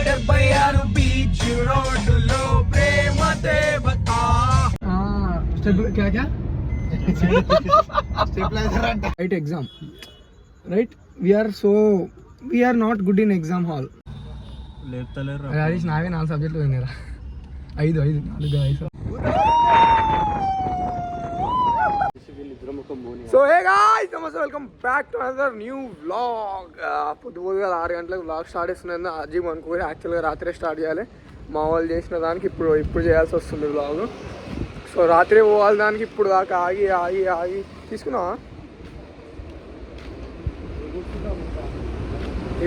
76 beach రోడ్డులో ప్రేమ దేవత. Right exam right we are not good in exam hall. నావే 4 సబ్జెక్టులు పోయినారా? 5. సో హే గాయ్స్, నమస్తే, welcome back to another new vlog. పొద్దుగా 6 గంటలకు వ్లాగ్ స్టార్ట్ చేస్తున్నది. అజీమ్ అనుకోని యాక్చువల్గా రాత్రే స్టార్ట్ చేయాలి. మా వాళ్ళు చేసిన దానికి ఇప్పుడు చేయాల్సి వస్తుంది వ్లాగ్. సో రాత్రి పోవాలి దానికి, ఇప్పుడు దాకా ఆగి తీసుకున్నావా?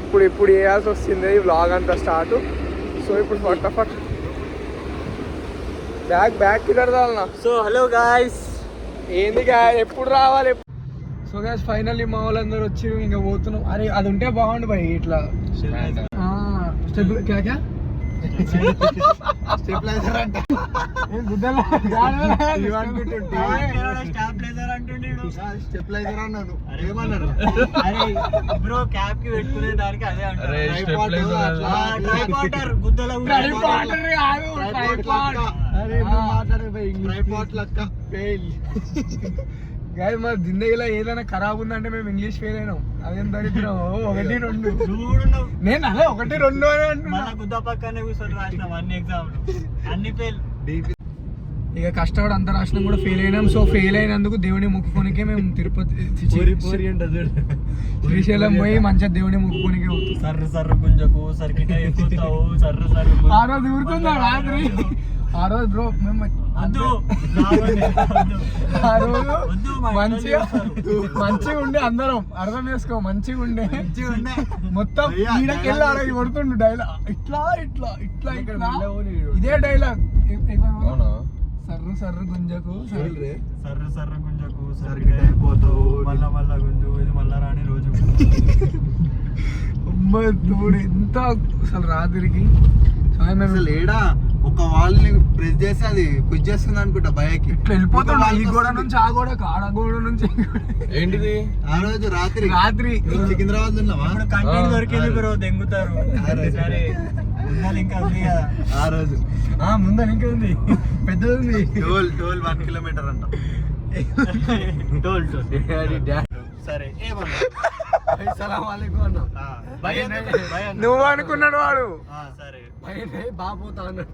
ఇప్పుడు చేయాల్సి వస్తుంది ఈ వ్లాగ్ అంతా స్టార్ట్. సో ఇప్పుడు ఫటాఫట్ బ్యాగ్ కిదర్దాలనా. సో హలో గాయ్స్, ఏంది గాయ్, ఎప్పుడు రావాలి? సో గాయ్స్, ఫైనల్లీ మా వాళ్ళందరూ వచ్చి ఇంకా పోతున్నాం. అరే అది ఉంటే బాగుండు భయ్, ఇట్లా గాయ మా జిందగీలో ఏదైనా ఖరాబ్ ఉందంటే మేము ఇంగ్లీష్ ఫెయిల్ అయినాం. అదేం దరిద్రం. 1, 2 నేను అదే 1, 2 అని అంటున్నా. ఇక కష్టపడి అంత రాసినాం కూడా ఫెయిల్ అయినాం. సో ఫెయిల్ అయినందుకు దేవుని మొక్కుకోనికే మేము తిరుపతి శ్రీశైలం పోయి మంచిగా దేవుని మొక్కుకోనికే అవుతుంది. సర్ర గుంజకు సర్కిట ఎక్కుతావు సర్ర ఆ రోజు ఊరుకుందా రాత్రి. ఆ రోజు బ్రో మేము ఆ రోజు మంచిగా ఉండే, అందరం అర్థం చేసుకో, మంచిగా ఉండే మొత్తం. ఈడకెళ్ళి ఆడ కొడుతుండు డైలాగ్, ఇట్లా ఇట్లా ఇట్లా ఇట్లా ఇదే డైలాగ్. సర్రు గుంజకు సర్రు గుంజకు సరిపోతావు మళ్ళా గుంజు, ఇది మళ్ళా రాని రోజు. తోడు ఎంత అసలు రాత్రికి లేడా ఒక వాళ్ళని ప్రెస్ చేసి అది పుష్ చేస్తుంది అనుకుంటా బయకి. ఇట్లా వెళ్ళిపోతాడు ఈ గోడ నుంచి ఆ గోడ, ఆడ గోడ నుంచి. ఏంటిది ఆ రోజు రాత్రి సికింద్రాబాద్ ఉన్నావా? కంటెంట్ దొరికింది బ్రో, దెంగుతారు. సరే ఇంకా ఉంది కదా ఆ రోజు. ముందని ఇంకా ఉంది, పెద్దది ఉంది. టోల్ 1 కిలోమీటర్ అంట. టోల్ సరే నువ్వు అనుకున్నాడు వాడు. సరే బాపోతా అన్నాడు.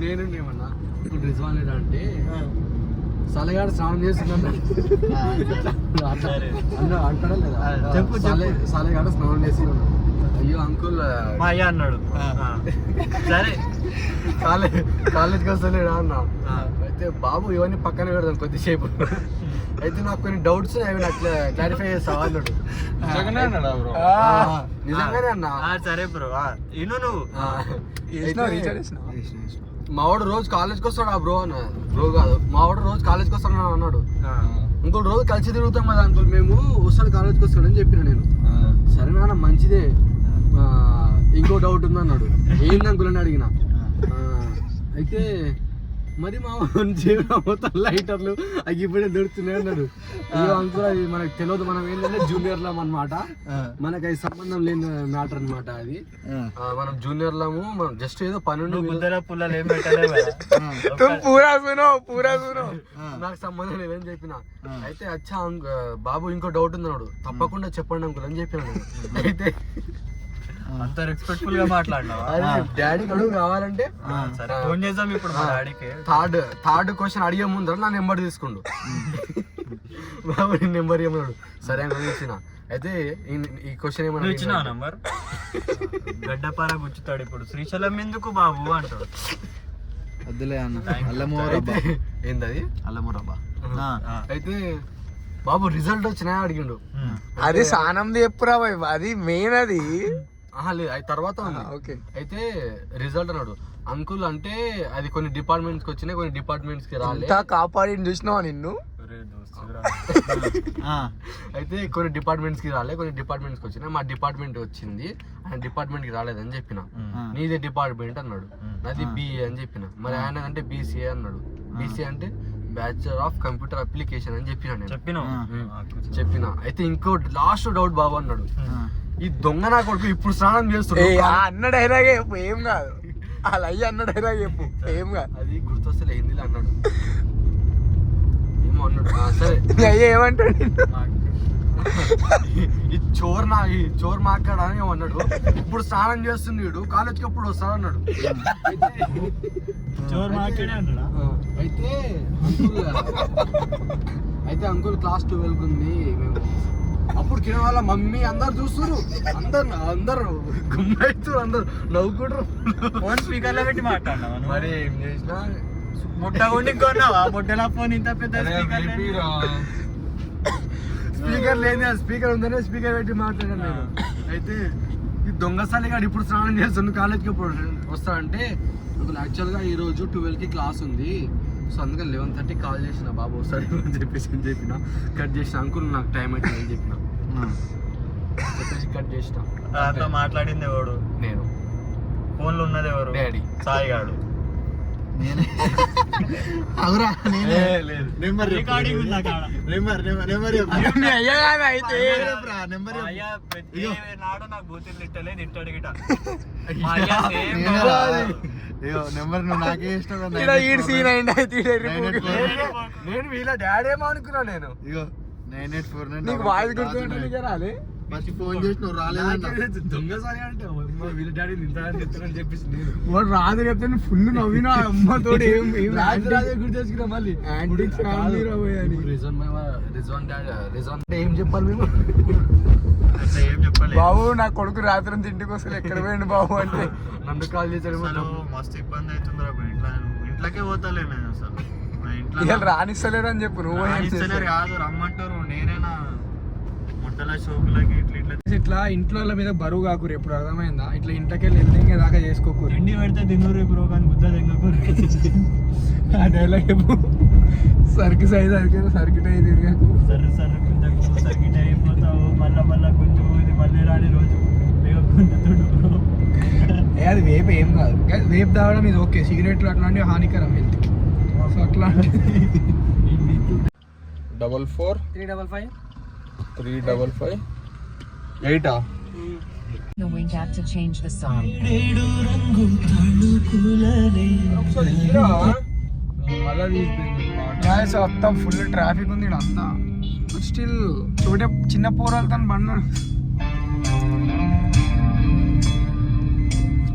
నేను ఏమన్నా ఇప్పుడు రిజ్వాన్ అంటే సలగాడు స్నానం చేస్తున్నాడు అంటాడా లేదా? సలగాడు స్నానం చేసి అయ్యో అంకుల్ మా అయ్య అన్నాడు. సరే కాలేజ్కి వస్తలేడా అన్నా. అయితే బాబు ఇవన్నీ పక్కన పెడదాం కొద్దిసేపు, అయితే నాకు కొన్ని డౌట్స్ అవి నాకు క్లారిఫై చేస్తావా అన్నాడు. నిజంగానే అన్నా. సరే బ్రో నువ్వు మావాడు రోజు కాలేజ్కి వస్తాడు బ్రో అన్న. బ్రో కాదు, మావాడు రోజు కాలేజ్కి వస్తాడు అన్నాడు. ఇంకోటి రోజు కలిసి తిరుగుతాం కదా అంకుల్, మేము వస్తాడు కాలేజ్కి వస్తాడు అని చెప్పిన నేను. సరే నాన్న మంచిదే, ఇంకో డౌట్ ఉంది అన్నాడు. ఏంది అంకుల్ అని అడిగిన. అయితే మరి మా మొత్తం లైటర్లు అవి ఇప్పుడే దొరుకుతున్నాయి అన్నాడు. అయ్యో అంకుల్ అది మనకు తెలియదు, మనం ఏంటంటే జూనియర్లం అనమాట, మనకి అది సంబంధం లేని మ్యాటర్ అనమాట. అది మనం జూనియర్లము, మనం జస్ట్ ఏదో పని నాకు సంబంధం లేదని చెప్పిన. అయితే అచ్చా బాబు ఇంకో డౌట్ ఉంది అన్నాడు. తప్పకుండా చెప్పండి అంకుల్ అని చెప్పిన. అయితే అంత రెస్పెక్ట్ఫుల్ గా మాట్లాడినావా? డాడీకి అడుగు కావాలంటే ఫోన్ చేద్దాం ఇప్పుడు మా డాడీకి. థర్డ్ క్వశ్చన్ అడిగే ముందర నా నెంబర్ తీసుకుండు. బాబు నెంబర్ ఏమన్నాడు. సరే అని ఇచ్చిన. అయితే ఈ క్వశ్చన్ ఏమన్నా ఇచ్చిన నంబర్ గడ్డపార గుచ్చుతాడు. ఇప్పుడు శ్రీశైలం ఎందుకు బాబు అంటాడు. వద్దులే అన్న, అల్లమూరబ్బా. ఏందది? అల్లమూరబ్బా. అయితే బాబు రిజల్ట్ వచ్చినా అడిగిండు. అది సానంది చెప్పురా బాయ్, అది మెయిన్. అది లేదు, అది తర్వాత ఉంది. ఓకే. అయితే రిజల్ట్ అన్నాడు. అంకుల్ అంటే అది కొన్ని డిపార్ట్మెంట్స్కి వచ్చినాయి, కొన్ని డిపార్ట్మెంట్స్కి రాలేదు. కాపాడి చూసినావా నిన్ను? అయితే కొన్ని డిపార్ట్మెంట్స్కి రాలే, కొన్ని డిపార్ట్మెంట్స్కి వచ్చినాయి. మా డిపార్ట్మెంట్ వచ్చింది, ఆయన డిపార్ట్మెంట్కి రాలేదని చెప్పిన. నీదే డిపార్ట్మెంట్ అన్నాడు. నాది బిఏ అని చెప్పిన. మరి ఆయన అంటే బీసీఏ అన్నాడు. బీసీఏ అంటే బ్యాచులర్ ఆఫ్ కంప్యూటర్ అప్లికేషన్ అని చెప్పిన అయితే ఇంకో లాస్ట్ డౌట్ బాబు అన్నాడు, ఈ దొంగ నా కొడుకు ఇప్పుడు స్నానం చేస్తున్నాడు అన్న డైలాగే చెప్పు, ఏం కాదు. అలా అయ్యి అన్న డైలాగ్ చెప్పు, ఏం కాదు. అది గుర్తొస్తలే హిందీలో అన్నాడు, ఏమో అన్నాడు. సరే అయ్యా ఏమంటాడు, ఈ చోర్ మాట్లాడా అని అన్నాడు. ఇప్పుడు స్నానం చేస్తున్నాడు, కాలేజ్కి ఎప్పుడు వస్తాడు అన్నాడు. అయితే అంకుల్ క్లాస్ 12 ఉంది మేము. అప్పుడు కింద వాళ్ళ మమ్మీ అందరు చూస్తున్నారు, అందరు గుమ్మవుతారు, అందరు నవ్వుకుంటారు. ఫోన్ స్పీకర్ లో పెట్టి మాట్లాడినా మరి ఏం చేసినా ముట్ట ఉండి కొన్నావా? ముట్టల ఫోన్ ఇంత పెద్ద స్పీకర్ లేదు, స్పీకర్ ఉందనే స్పీకర్ పెట్టి మాట్లాడాను నేను. అయితే ఈ దొంగసాలి గారు ఇప్పుడు స్నానం చేస్తాను, కాలేజ్కి ఎప్పుడు వస్తాడంటే అందులో యాక్చువల్గా ఈరోజు 12కి క్లాస్ ఉంది, సో అందుకని 11:30 కాల్ చేసిన బాబు వస్తాడు అని చెప్పిన. కట్ చేసిన అంకుల్ నాకు టైం అవుతుంది అని చెప్పిన, చెప్పేసి కట్ చేసిన. మాట్లాడింది ఎవడు? నేను. ఫోన్లో ఉన్నది ఎవరు? డాడీ. సాయి గాడు. అవురా నాకు బూతులు తిట్టలే, తిట్టాడు గిట. నెంబర్ నువ్వు నాకే ఇష్టం. నేను వీళ్ళ డాడీ ఏమో అనుకున్నా. నేను ఇగో 984 వాయిస్ గుర్తుంటే రాలే, ఫోన్ చేసి నువ్వు రాలేదు. దొంగసారి అంటే వీళ్ళ డాడీ నింతాడని చెప్పేసి నేను రాదు చెప్తే ఫుల్ నవ్విన అమ్మతో గుర్తు తెచ్చుకున్నా. మళ్ళీ రిజాన్ ఏం చెప్పాలి మేము? ఏం చెప్పాలి బాబు, నా కొడుకు రాత్రి ఇంటికి వస్తే ఎక్కడ పోయిండు బాబు అంటే నన్ను కాల్ చేశాడు. మస్తు ఇబ్బంది అవుతుంది ఇంట్లోకే పోతాలే నేను అసలు. ఇంట్లో రానిస్తలేరు అని చెప్పు. నువ్వు కాదు రమ్మంటారు, నేనేనా ముట్టల షోకులకి ఇట్లా ఇంట్లో మీద బరువు కాకూరు. ఎప్పుడు అర్థమైందా? ఇట్లా ఇంట్లోకి వెళ్ళి ఎండింగ్ దాకా చేసుకోకూరు. తిండి పెడితే తినూరు బ్రో, కానీ ముద్ద తెగకూరు. ఆ డైలాగ్ చెప్పు. సరికి సైజ్ సర్కిట్ అయ్యి తిరిగాకు, సర్కిట్ అయిపోతావు. మళ్ళా కొంచెం ఇది మళ్ళీ రాని రోజు అది వేపు ఏం కాదు. వేపు తాగడం ఇది ఓకే, సిగరెట్లు అట్లాంటివి హానికరం హెల్త్. సో అట్లాంటి 44 355 355 8 The wink app to change the song. మొత్తం ఫుల్ ట్రాఫిక్ ఉంది ఇక్కడ అంతా. స్టిల్ చోటే చిన్న పోరాలతో బండి.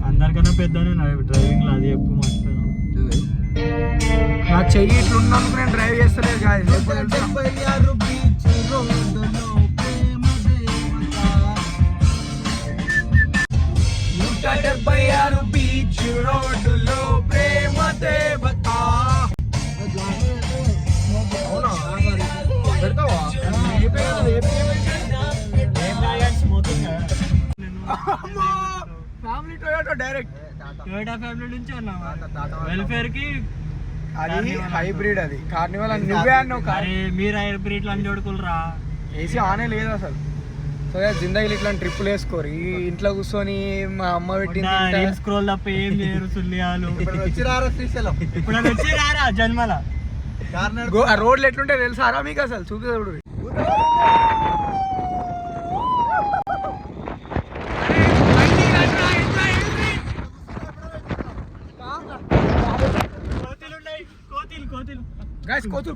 అందరికన్నా పెద్దనే డ్రైవింగ్ లో, అది ఎప్పుడు మర్చిపోయాను. నా చెయ్యి ఇట్లున్నందుకు నేను డ్రైవ్ చేస్తలేదు గాయస్. బీచ్ రోడ్డులో ప్రేమ దేవత. పెడతావా? Family Toyota direct Toyota family నుంచి అన్నావా? వెల్ఫేర్ కి అది హైబ్రిడ్, అది కార్నివల్ అని నువ్వే అన్నావు. మీరు హైబ్రిడ్ అని చూడుకులరా, ఏసీ ఆనే లేదు అసలు. సో జిందగీలు ఇట్లా ట్రిప్పులు వేసుకోరు. ఈ ఇంట్లో కూర్చొని మా అమ్మ పెట్టింది స్క్రోల్ తప్ప ఏం చేయరు. సుల్లియాలు వచ్చి రారా శ్రీశైలం, ఇప్పుడు వచ్చి రారా జన్మల. ఆ రోడ్లు ఎట్లుంటే తెలుసారా మీకు? అసలు చూపిస్తాడు.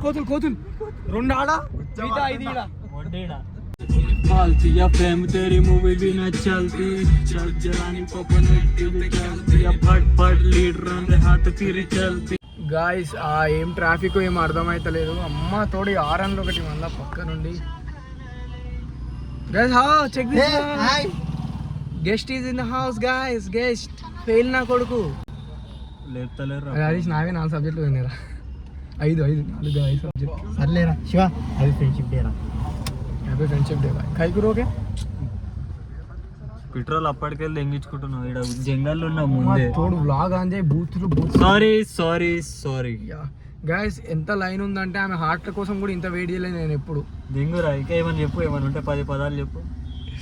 కోతులు 2 ఆడ 5 ఈడ. फालतिया प्रेम तेरी मूवी भी न चलती, चल जलानी कोकोनट चलती, फट फट लीड रन हाथ फिर चलती. గాయస్ ఏం ట్రాఫిక్ ఏం అర్థమైతలేదు. అమ్మ తోడి ఆరన్లు ఒకటి మళ్ళా పక్క నుండి. Check guest is in the house guys. Guest fail నా కొడుకు. అది నావే 4 సబ్జెక్టులు పోయినారా? 5 సబ్జెక్ట్. సర్లేరా శివ, అది ఫ్రెండ్షిప్ డే రా. Happy friendship day boy. కైకురోకే పెట్రోల్ అప్పటికెళ్ళి ఎంగించుకుంటున్నావు. ఇక్కడ జంగల్లో ఉన్న ముందే తోడు వ్లాగ్ ఆన్ చేయి. బూత్ సారీ గాయస్ ఎంత లైన్ ఉందంటే ఆమె హార్ట్ల కోసం కూడా ఇంత వెయిట్ చేయలేదు నేను ఎప్పుడు. దింగురా ఇంకా ఏమని చెప్పు. ఏమని ఉంటే 10 పదాలు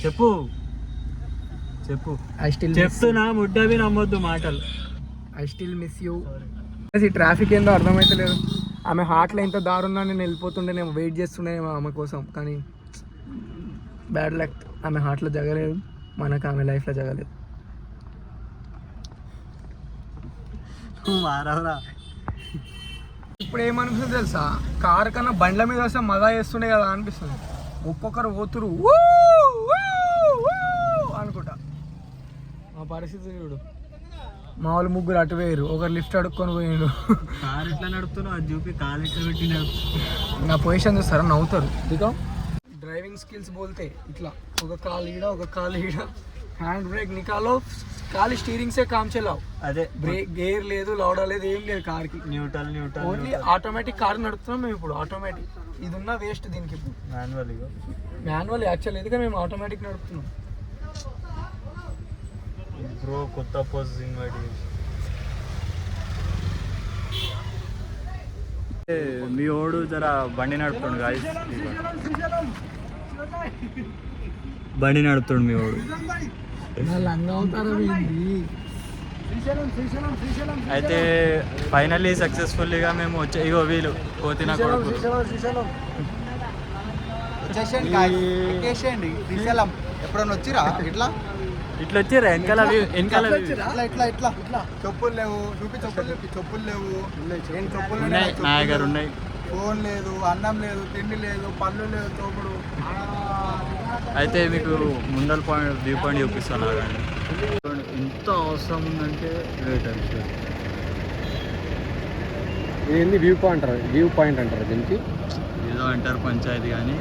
చెప్పు. ఐ స్టిల్ చెప్తున్నా, ముడ్డవి నమ్మొద్దు మాటలు. I still miss you. ఈ ట్రాఫిక్ ఏందో అర్థమైతలేదు. ఆమె హార్ట్లో ఇంత దారుణంగా నేను వెళ్ళిపోతుండేనేమో, వెయిట్ చేస్తుండేనేమో ఆమె కోసం. కానీ బ్యాడ్ లక్, ఆమె హార్ట్లో జగలేదు, మనకు ఆమె లైఫ్లో జగలేదు. ఇప్పుడు ఏమనిపిస్తుంది తెలుసా, కారు కన్నా బండ్ల మీద వస్తే మజా చేస్తుండే కదా అనిపిస్తుంది. ఒక్కొక్కరు పోతురు అనుకుంటా. మా పరిస్థితి చూడు, మా వాళ్ళు ముగ్గురు అటు వేయరు, ఒకరు లిఫ్ట్ అడుక్కొని పోయిండు. కారు ఎట్లా నడుపుతున్నావు అది చూపి, కాలు ఎట్లా పెట్టినావు. నా పొజిషన్ చూస్తారా, నవ్వుతారు. ఇక డ్రైవింగ్ స్కిల్స్ బోల్తే ఇట్లా ఒక కాలు ఈడ ఒక కాలు ఈడ, హ్యాండ్ బ్రేక్ నికాలో, ఖాళీ స్టీరింగ్ సే కామ్ చలావు. అదే బ్రేక్, గేర్ లేదు, లౌడా లేదు, ఏం లేదు కార్కి. న్యూట్రల్ ఓన్లీ ఆటోమేటిక్ కార్ నడుపుతున్నాం మేము ఇప్పుడు. ఆటోమేటిక్ ఇది ఉన్న వేస్ట్ దీనికి. ఇప్పుడు మాన్యువల్ యాక్చువల్, ఎందుకంటే మేము ఆటోమేటిక్ నడుపుతున్నాం. బ్రో కొత్త పోజింగ్ మీ ఓడు జర బండి నడుపుతుండు గాయస్, బండి నడుపుతుండు మీ ఓడు. అయితే ఫైనల్లీ సక్సెస్ఫుల్లీగా మేము వచ్చే, ఇగో వీళ్ళు కోతిన కొడుకు ఎప్పుడన్నా వచ్చిరా ఇట్లా ఇట్లా వచ్చిర్రా వెనకాల వెనకాల ఇట్లా ఇట్లా చెప్పులు లేవు, చూపి చెప్పులు లేవు, చెప్పులు ఉన్నాయి నా దగ్గర ఉన్నాయి. ఫోన్ లేదు, అన్నం లేదు, తిండి లేదు, పళ్ళు లేదు, తోపుడు. అయితే మీకు ముందల పాయింట్ వ్యూ పాయింట్ చూపిస్తాను కానీ ఎంత అవసరం ఉందంటే వెయిట్ అంటే ఏంది వ్యూ పాయింట్, వ్యూ పాయింట్ అంటారు దీనికి. ఏదో అంటారు పంచాయతీ, కానీ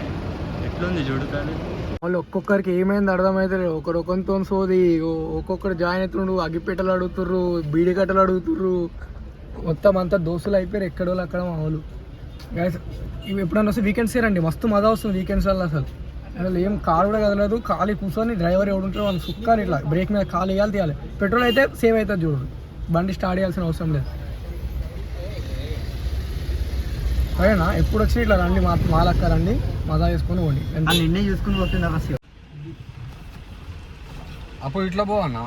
ఎట్లుంది చూడు. కానీ వాళ్ళు ఒక్కొక్కరికి ఏమైంది అర్థమైతే లేదు. ఒకరితో సోది, ఒక్కొక్కరు జాయిన్ అవుతుండ్రు, అగ్గిపెట్టలు అడుగుతుర్రు, బీడి కట్టలు అడుగుతుర్రు, మొత్తం అంతా దోస్తులు అయిపోయారు ఎక్కడోళ్ళు అక్కడ. మా వాళ్ళు ఇవి ఎప్పుడన్నా వస్తే వీకెండ్స్ రండి, మస్తు మజా వస్తుంది వీకెండ్స్ వల్ల. అసలు ఏం కారు కూడా కదలదు, ఖాళీ కూర్చొని డ్రైవర్ ఎవడుంటారో వాళ్ళు సుక్కాని ఇట్లా బ్రేక్ మీద ఖాళీ వేయాలి, తీయాలి. పెట్రోల్ అయితే సేవ్ అవుతుంది చూడు, బండి స్టార్ట్ చేయాల్సిన అవసరం లేదు. సరేనా, ఎప్పుడు వచ్చి ఇట్లా రండి, మా లెక్క రండి, మజా చేసుకొని పోండి. నిన్నే చూసుకుని పోతున్నారు. అప్పుడు ఇట్లా పోవన్నా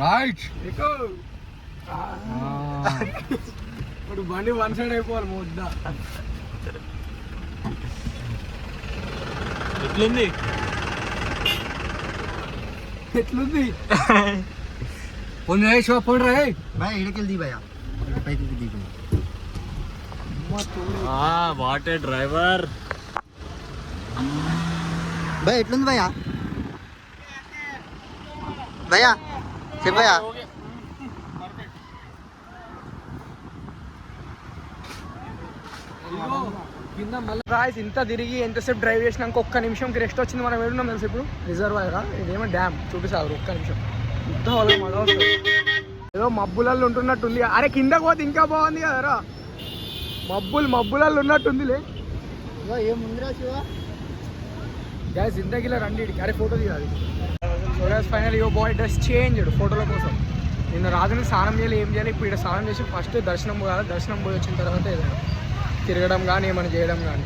రైట్. ఇప్పుడు బండి వన్ సైడ్ అయిపోవాలి ముద్ద. ఎట్లుంది ఎట్లుంది ఇడికెళ్ళి భయ పైకి దిగు. What a driver. భయ ఎట్లుంది భయ? భయ చెప్పయా. కింద మళ్ళీ రాయిస్ ఇంత తిరిగి ఎంతసేపు డ్రైవ్ చేసినాక ఒక్క నిమిషంకి రెస్ట్ వచ్చింది. మనం ఏడున్నాం తెలుసు ఇప్పుడు, రిజర్వాయరా, ఇదేమో డ్యామ్ చూపిస్తారు. ఒక్క నిమిషం ఇంత వాళ్ళకి మళ్ళీ వస్తుంది. ఏదో మబ్బులలో ఉంటున్నట్టుంది. అరే కిందకు పోతే ఇంకా బాగుంది కదరా, మబ్బులలో ఉన్నట్టుందిలే. ఏముందిరా శివ గ్యాస్ జిందగీలో రండి. అరే ఫోటో తీయాలి. So gas final your boy dress changed ఫోటోల కోసం. నిన్న రాత్రి స్నానం చేయాలి, ఏం చేయాలి, ఇప్పుడు ఇక్కడ స్నానం చేసి ఫస్ట్ దర్శనం పోయాలి. దర్శనం పోయి వచ్చిన తర్వాత ఏదైనా తిరగడం కానీ ఏమైనా చేయడం కానీ.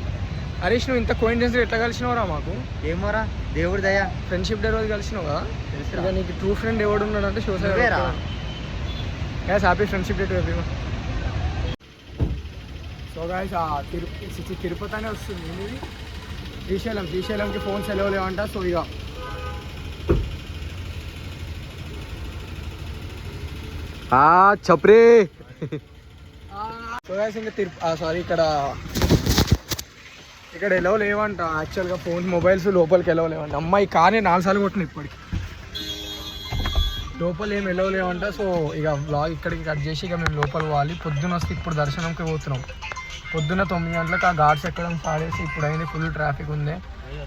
హరీష్ నువ్వు ఇంత కోయిన్సిడెన్స్ ఎట్లా కలిసినవరా మాకు? ఏమోరా దేవుడి దయా. ఫ్రెండ్షిప్ డే రోజు కలిసినావు కదా. ఇక నీకు ట్రూ ఫ్రెండ్ ఎవడు ఉన్నాడు అంటే Shivasai. Gas happy friendship day to everyone. So guys Tirupati అనే వస్తుంది. ఇది శ్రీశైలంకి ఫోన్ సెలవు లేవంట. సో ఇక చప్రే. సో గాయస్ ఇంకా ఇక్కడ ఎలవ లేవంట యాక్చువల్గా. ఫోన్ మొబైల్స్ లోపలికి ఎలవ లేవంట. అమ్మాయి కానీ 4 సార్లు కొట్టిన ఇప్పటికి. లోపల ఏం ఎలవ లేవంట. సో ఇక వ్లాగ్ ఇక్కడికి కట్ చేసి ఇక మేము లోపల పోవాలి. పొద్దున వస్తే ఇప్పుడు దర్శనంకి పోతున్నాం. పొద్దున్న 9 గంటలకు ఆ ఘాట్స్ ఎక్కడం స్టార్ట్ చేసి ఇప్పుడు అయింది, ఫుల్ ట్రాఫిక్ ఉంది.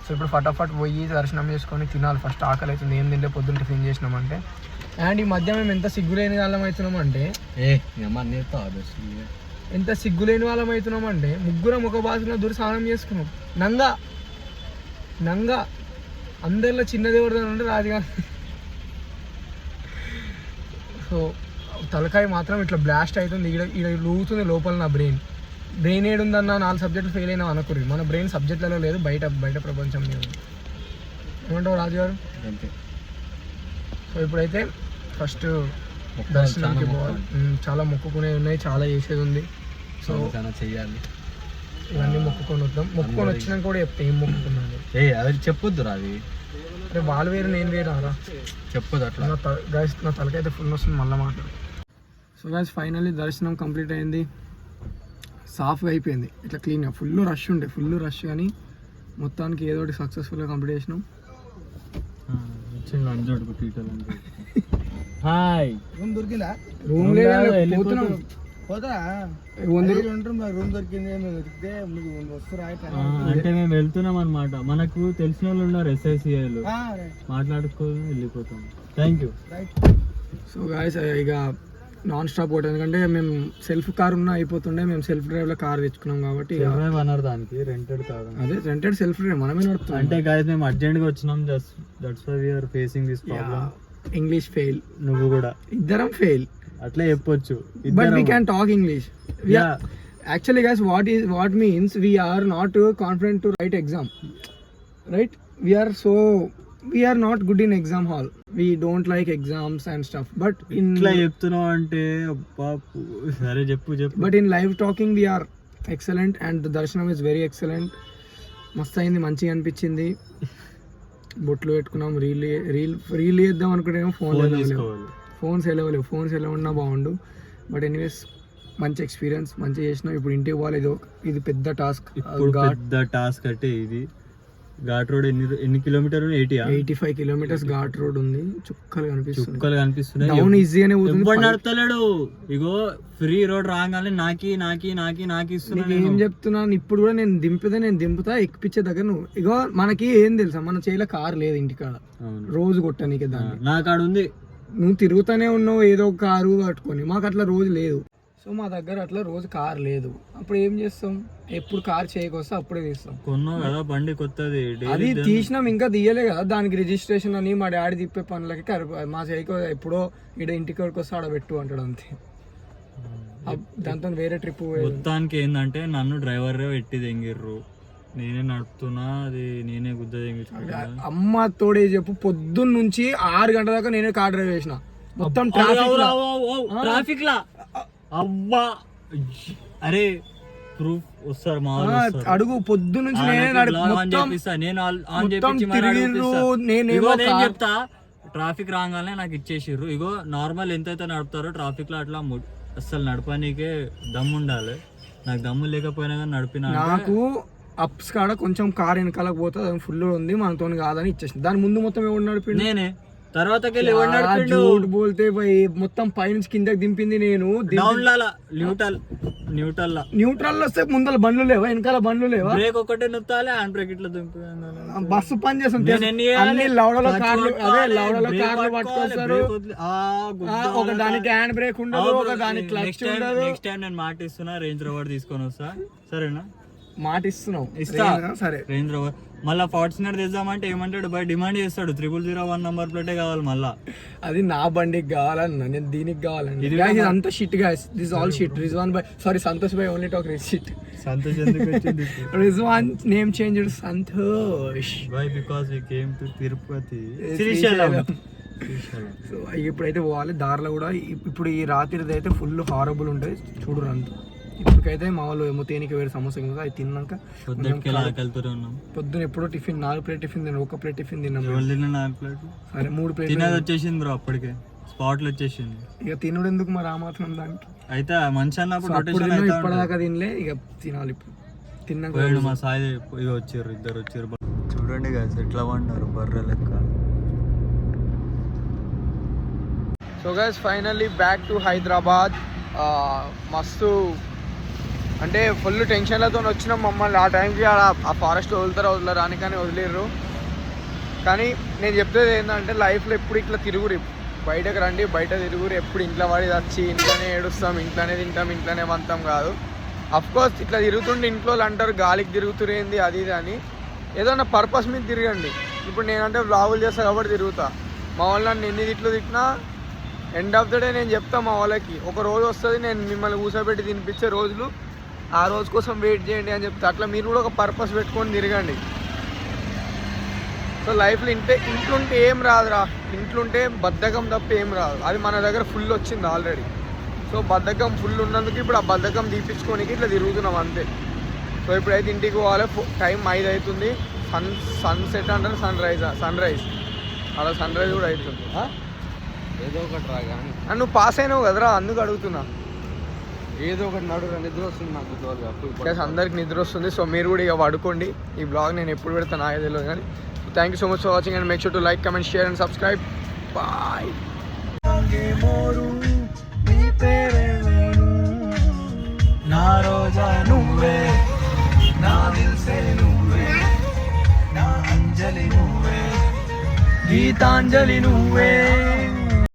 సో ఇప్పుడు ఫటాఫట్ పోయి దర్శనం చేసుకొని తినాలి. ఫస్ట్ ఆకలి అవుతుంది, ఏం తింటే పొద్దున్న టిఫిన్ చేసినామంటే. అండ్ ఈ మధ్య మేము ఎంత సిగ్గులేని వాళ్ళం అవుతున్నామంటే, ఎంత సిగ్గులేని వాళ్ళం అవుతున్నామంటే ముగ్గురం ఒక బాసులో దూరం స్నానం చేసుకున్నాం. నంగా అందరిలో చిన్నది ఎవరిదో ఉంటే రాజుగా. సో తలకాయ మాత్రం ఇట్లా బ్లాస్ట్ అవుతుంది. ఇక్కడ లూగుతుంది లోపల. నా బ్రెయిన్ ఏడుందన్న 4 సబ్జెక్టులు ఫెయిల్ అయినా అనుకోరు. మన బ్రెయిన్ సబ్జెక్టులలో లేదు, బయట ప్రపంచం లేదు. ఏమంటావు రాజుగారు? సో ఇప్పుడైతే ఫస్ట్ దర్శనానికి పోవాలి. చాలా మొక్కుకునేవి ఉన్నాయి, చాలా చేసేది ఉంది. సో చెయ్యాలి. ఇవన్నీ మొక్కుకొని వద్దాం. మొక్కుకొని వచ్చినాక కూడా చెప్తే ఏం మొక్కుకున్నాను. అది చెప్పొద్దురా, అది అంటే వాళ్ళు వేరు నేను వేరు రా చెప్పొద్దు అట్లా. గైస్ నా తలకైతే ఫుల్ వస్తుంది మళ్ళీ మాట్లాడు. సో గైస్ ఫైనల్లీ దర్శనం కంప్లీట్ అయింది, సాఫ్గా అయిపోయింది, ఇట్లా క్లీన్గా. ఫుల్ రష్ కానీ మొత్తానికి ఏదో ఒకటి సక్సెస్ఫుల్గా కంప్లీట్ చేసినాం. హాయ్ రూమ్ దొరికిందా? రూమ్ లేదు పోతున్నాం. రూమ్ దొరికింది దొరికితే వస్తురా. అంటే మేము వెళ్తున్నాం అనమాట. మనకు తెలిసిన వాళ్ళు ఉన్నారు SICIలు, మాట్లాడుకొని వెళ్ళిపోతాం. Thank you. సో గాయస్ ఇక నాన్ స్టాప్ ఒకటి, ఎందుకంటే మేము సెల్ఫ్ కార్ ఉన్నా అయిపోతుండే, మేము సెల్ఫ్ డ్రైవ్ లో కార్ తెచ్చుకున్నాం కాబట్టి అన్నారు దానికి రెంటెడ్ కాదు. అదే రెంటెడ్ సెల్ఫ్ డ్రైవ్ మనమే నడుపుతాం. అంటే గాయస్ మేము అర్జెంట్ గా వచ్చినాం, that's why we are facing this problem. English fail, నువ్వు కూడా ఇద్దరం ఫెయిల్ అట్లా చెప్పొచ్చు. But we can talk English. Actually guys, what means we are not confident to write exam, right? We are not good in exam hall. We don't like exams and stuff. But ఇట్లా చెప్తున్నావు అంటే సరే చెప్పు. But in live talking we are excellent and the darshanam is very excellent. మస్తు అయింది, మంచిగా అనిపించింది. బొట్లు పెట్టుకున్నాం, రీల్ చేద్దాం అనుకుంటే ఫోన్స్ ఎలా ఉన్నా బాగుండు. బట్ ఎనీవేస్ మంచి ఎక్స్పీరియన్స్, మంచిగా చేసినాం. ఇప్పుడు ఇంటికి పోవాలి, ఇది పెద్ద టాస్క్. పెద్ద టాస్క్ అంటే ఇది ఘాట్ రోడ్ ఎన్ని కిలోమీటర్లు? 85 కిలోమీటర్స్ ఘాట్ రోడ్ ఉంది. చుక్కలు కనిపిస్తున్నాయి. డౌన్ ఈజీగానే నడుపుతలేడు. ఇగో ఫ్రీ రోడ్ రాగానే నాకి ఇస్తున్నాను. ఏం చెప్తున్నాను ఇప్పుడు కూడా, నేను దింపుతా ఎక్కిపించే దగ్గర నువ్వు. ఇగో మనకి ఏం తెలుసా, మన చేయిలో కార్ లేదు ఇంటికాడ, రోజు కొట్టడానికి. దాన్ని నా కాడ ఉంది, నువ్వు తిరుగుతానే ఉన్నావు ఏదో ఒక కారు పట్టుకొని. మాకు అట్లా రోజు లేదు. సో మా దగ్గర అట్లా రోజు కార్ లేదు. అప్పుడు ఏం చేస్తాం, ఎప్పుడు కార్ చేయకొస్తే అప్పుడే తీస్తాం. కొన్నావు కదా బండి కొత్తది, అది తీసినాం, ఇంకా తీయలే కదా. దానికి రిజిస్ట్రేషన్ అని మా డాడీ తిప్పే పనులకి మా చేయకో ఎప్పుడో ఇక్కడ ఇంటికి వస్తే ఆడ పెట్టు అంటాడు, అంతే. దాంతో వేరే ట్రిప్. మొత్తానికి ఏంటంటే నన్ను డ్రైవర్ పెట్టి తెంగిర్రు, నేనే నడుపుతున్నా, అది నేనే గుద్ద తెంగించుకున్నా. అమ్మ తోడే చెప్పు, పొద్దున్న నుంచి 6 గంటల దాకా నేనే కార్ డ్రైవ్ చేసిన. మొత్తం ట్రాఫిక్ లా. అబ్బా అరే ప్రూఫ్ వస్తారు మా అడుగు. పొద్దు నుంచి చెప్తా. ట్రాఫిక్ రాగానే నాకు ఇచ్చేసిర్రు. ఇగో నార్మల్ ఎంతైతే నడుపుతారో ట్రాఫిక్ లో అట్లా అస్సలు నడపడానికే దమ్ము ఉండాలి. నాకు దమ్ము లేకపోయినా కానీ నడిపిన. నాకు అప్స్ కాడ కొంచెం కార్ వెనకాలకు పోతే అది ఫుల్ ఉంది, మనతో కాదని ఇచ్చేసింది. దాని ముందు మొత్తం ఎవరు నడిపి నేనే. తర్వాత మొత్తం పైనుంచి కిందకి దింపింది నేను. న్యూట్రల్ వస్తే ముందర బండ్లు లేవా, వెనకాల బండ్లు లేవా? బ్రేక్ ఒకటే నొత్తాలి, హ్యాండ్ బ్రేక్ ఇట్లా దింపి. బస్సు పని చేస్తాం. అన్ని లౌడలో కార్లు పట్టుకొస్తారు. ఒక దానికి హ్యాండ్ బ్రేక్ ఉండదు, ఒక దానికి క్లచ్ ఉండదు. నెక్స్ట్ టైం నేను మాట ఇస్తున్నా, రేంజ్ రోవర్ తీసుకొని వస్తా. సరేనా? మాట ఇస్తున్నావు, ఇస్తా. సరే రేంజ్ రోవర్ మళ్ళీ ఫార్చునర్ తెద్దామంటే ఏమంటాడు, బై డిమాండ్ చేస్తాడు. 0001 నంబర్ ప్లేటే కావాలి మళ్ళా. అది నా బండికి కావాలన్నా, నేను దీనికి కావాలండి. ఇది అంతా shit guys, this all shit. Rizwan bye, sorry Santosh bye only talk shit. Santosh ఎందుకు వచ్చింది? Rizwan name changed Santosh bye because we came to Tirupati Srisailam. So ఇప్పుడైతే పోవాలి. దారిలో కూడా ఇప్పుడు ఈ రాత్రిది అయితే ఫుల్ హారబుల్ ఉంటుంది, చూడరు అంతా. ఇప్పటికైతే మా వాళ్ళు ఏమో తేనికి వేరే సమోసా కదా, అది తిన్నాక పొద్దున ఎప్పుడో టిఫిన్ 4 ప్లేట్ టిఫిన్ తిన్నాం, 1 ప్లేట్ టిఫిన్ తిన్నాం. 4 ప్లేట్ సరే 3 ప్లేట్ తినేది వచ్చేసింది బ్రో, అప్పటికే స్పాట్లు వచ్చేసింది. ఇక తినడు ఎందుకు మరి ఆ మాత్రం దానికి. అయితే మంచి అన్నప్పుడు ఇప్పటిదాకా తినలే, ఇక తినాలి ఇప్పుడు. తిన్నాక మా సాయి ఇక వచ్చారు, ఇద్దరు వచ్చారు. చూడండి కదా ఎట్లా పడినారు బర్రె లెక్క. So guys finally back to Hyderabad. మస్తు అంటే ఫుల్ టెన్షన్లతో వచ్చినాం. మమ్మల్ని ఆ టైంకి ఆ ఫారెస్ట్లో వదులుతారా అని కానీ వదిలేరు. కానీ నేను చెప్పేది ఏంటంటే లైఫ్లో ఎప్పుడు ఇట్లా తిరుగురు, బయటకు రండి, బయట తిరుగురు. ఎప్పుడు ఇంట్లో పడి వచ్చి ఇంట్లోనే ఏడుస్తాం, ఇంట్లోనే తింటాం, ఇంట్లోనే వంతాం కాదు. అఫ్కోర్స్ ఇట్లా తిరుగుతుంటే ఇంట్లో అంటారు గాలికి తిరుగుతురేంది అది ఇది అని. ఏదన్నా పర్పస్ మీద తిరగండి. ఇప్పుడు నేనంటే వ్లాగులు చేస్తా కాబట్టి తిరుగుతా. మా వాళ్ళు నన్ను ఎన్ని తిట్లు తిట్టినా ఎండ్ ఆఫ్ ద డే నేను చెప్తా మా వాళ్ళకి, ఒక రోజు వస్తుంది నేను మిమ్మల్ని కూర్చోబెట్టి తినిపించే రోజులు, ఆ రోజు కోసం వెయిట్ చేయండి అని చెప్తా. అట్లా మీరు కూడా ఒక పర్పస్ పెట్టుకొని తిరగండి. సో లైఫ్లో ఇంట్లుంటే ఏం రాదురా, ఇంట్లుంటే బద్ధకం తప్ప ఏం రాదు. అది మన దగ్గర ఫుల్ వచ్చింది ఆల్రెడీ. సో బద్ధకం ఫుల్ ఉన్నందుకు ఇప్పుడు ఆ బద్ధకం తీపించుకోనికి ఇట్లా తిరుగుతున్నాం అంతే. సో ఇప్పుడైతే ఇంటికి పోవాలి. టైం 5 అవుతుంది. సన్సెట్ అంటారు, సన్ రైజ్ అలా సన్ రైజ్ కూడా అవుతుంది. ఏదో ఒకటి రా కానీ నువ్వు పాస్ అయినావు కదరా, అందుకు అడుగుతున్నా. ఏదో ఒకటి నడు, నిద్ర వస్తుంది నాకు. అందరికి నిద్ర వస్తుంది. సో మీరు కూడా ఇక పడుకోండి. ఈ బ్లాగ్ నేను ఎప్పుడు పెడతాను నాకే తెలియదు కానీ. Thank you so much for watching and make sure to like, comment, share and subscribe. Bye. నా రోజా నువ్వే, నా దిల్సే నువ్వే, నా అంజలి నువ్వే, గీతాంజలి నువ్వే.